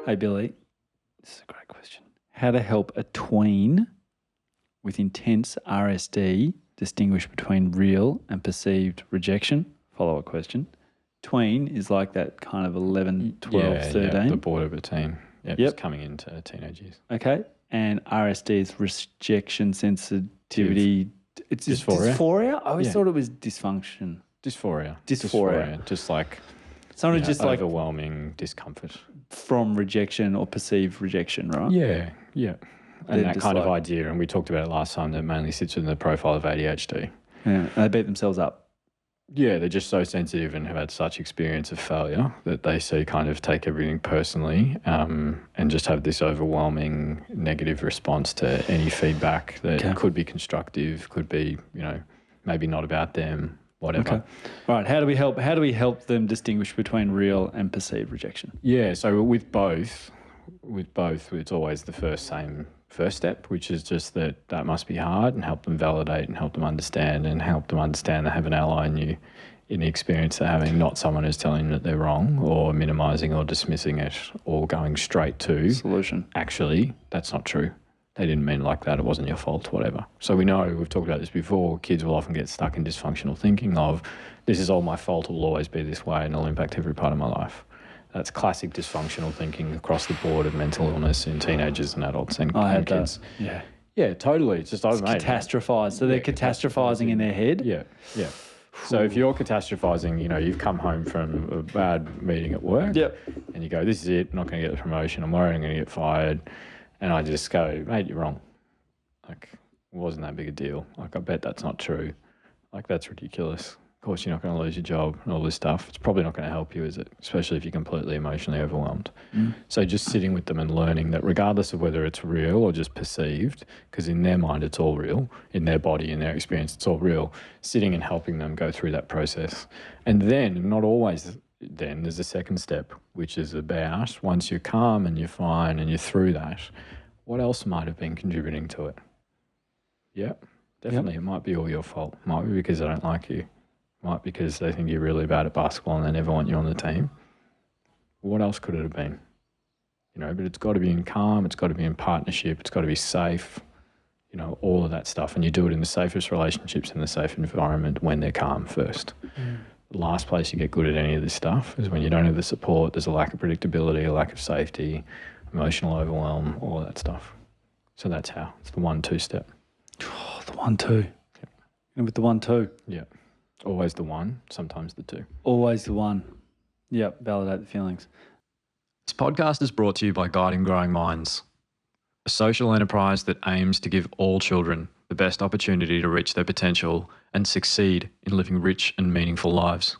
Hey, Billy, this is a great question. How to help a tween with intense RSD distinguish between real and perceived rejection? Follow-up question. Tween is like that kind of 11, 12, 13. Yeah, the border between. Yep. Just coming into teenage years. Okay. And RSD is rejection sensitivity. It's dysphoria? I always thought it was dysfunction. Dysphoria. Just like just like overwhelming discomfort. From rejection or perceived rejection, right? Yeah. And that kind of like, idea, and we talked about it last time, that mainly sits within the profile of ADHD. Yeah, and they beat themselves up. Yeah, they're just so sensitive and have had such experience of failure that they kind of take everything personally, and just have this overwhelming negative response to any feedback that could be constructive, could be, maybe not about them, whatever. Okay. All right. How do we help them distinguish between real and perceived rejection? Yeah. So with both, it's always the first step, which is just that must be hard, and help them validate and help them understand they have an ally in you in the experience they're having, not someone who's telling them that they're wrong or minimizing or dismissing it or going straight to solution. Actually, that's not true. They didn't mean like that. It wasn't your fault, whatever. So we know, we've talked about this before, kids will often get stuck in dysfunctional thinking of, this is all my fault, it'll always be this way and it'll impact every part of my life. That's classic dysfunctional thinking across the board of mental illness in teenagers and adults and kids. Yeah. Yeah, totally. It's just catastrophise. So they're catastrophizing in their head? Yeah. So if you're catastrophizing, you've come home from a bad meeting at work and you go, this is it, I'm not going to get the promotion, I'm worried I'm going to get fired. And I just go, mate, you're wrong. Like, it wasn't that big a deal. Like, I bet that's not true. Like, that's ridiculous. Of course, you're not going to lose your job and all this stuff. It's probably not going to help you, is it? Especially if you're completely emotionally overwhelmed. So just sitting with them and learning that regardless of whether it's real or just perceived, because in their mind it's all real, in their body, in their experience, it's all real, sitting and helping them go through that process. And then, not always then, there's a second step, which is about, once you're calm and you're fine and you're through that, what else might have been contributing to it? Yeah, definitely. It might be all your fault. It might be because they don't like you. It might be because they think you're really bad at basketball and they never want you on the team. What else could it have been? But it's got to be in calm, it's got to be in partnership, it's got to be safe, all of that stuff. And you do it in the safest relationships, in the safe environment, when they're calm first. The last place you get good at any of this stuff is when you don't have the support, there's a lack of predictability, a lack of safety, emotional overwhelm, all of that stuff. So that's how. It's the 1-2 step. Oh, the 1-2. Yep. And with the 1-2. Yeah. Always the 1, sometimes the 2. Always the 1. Yep, validate the feelings. This podcast is brought to you by Guiding Growing Minds, a social enterprise that aims to give all children the best opportunity to reach their potential and succeed in living rich and meaningful lives.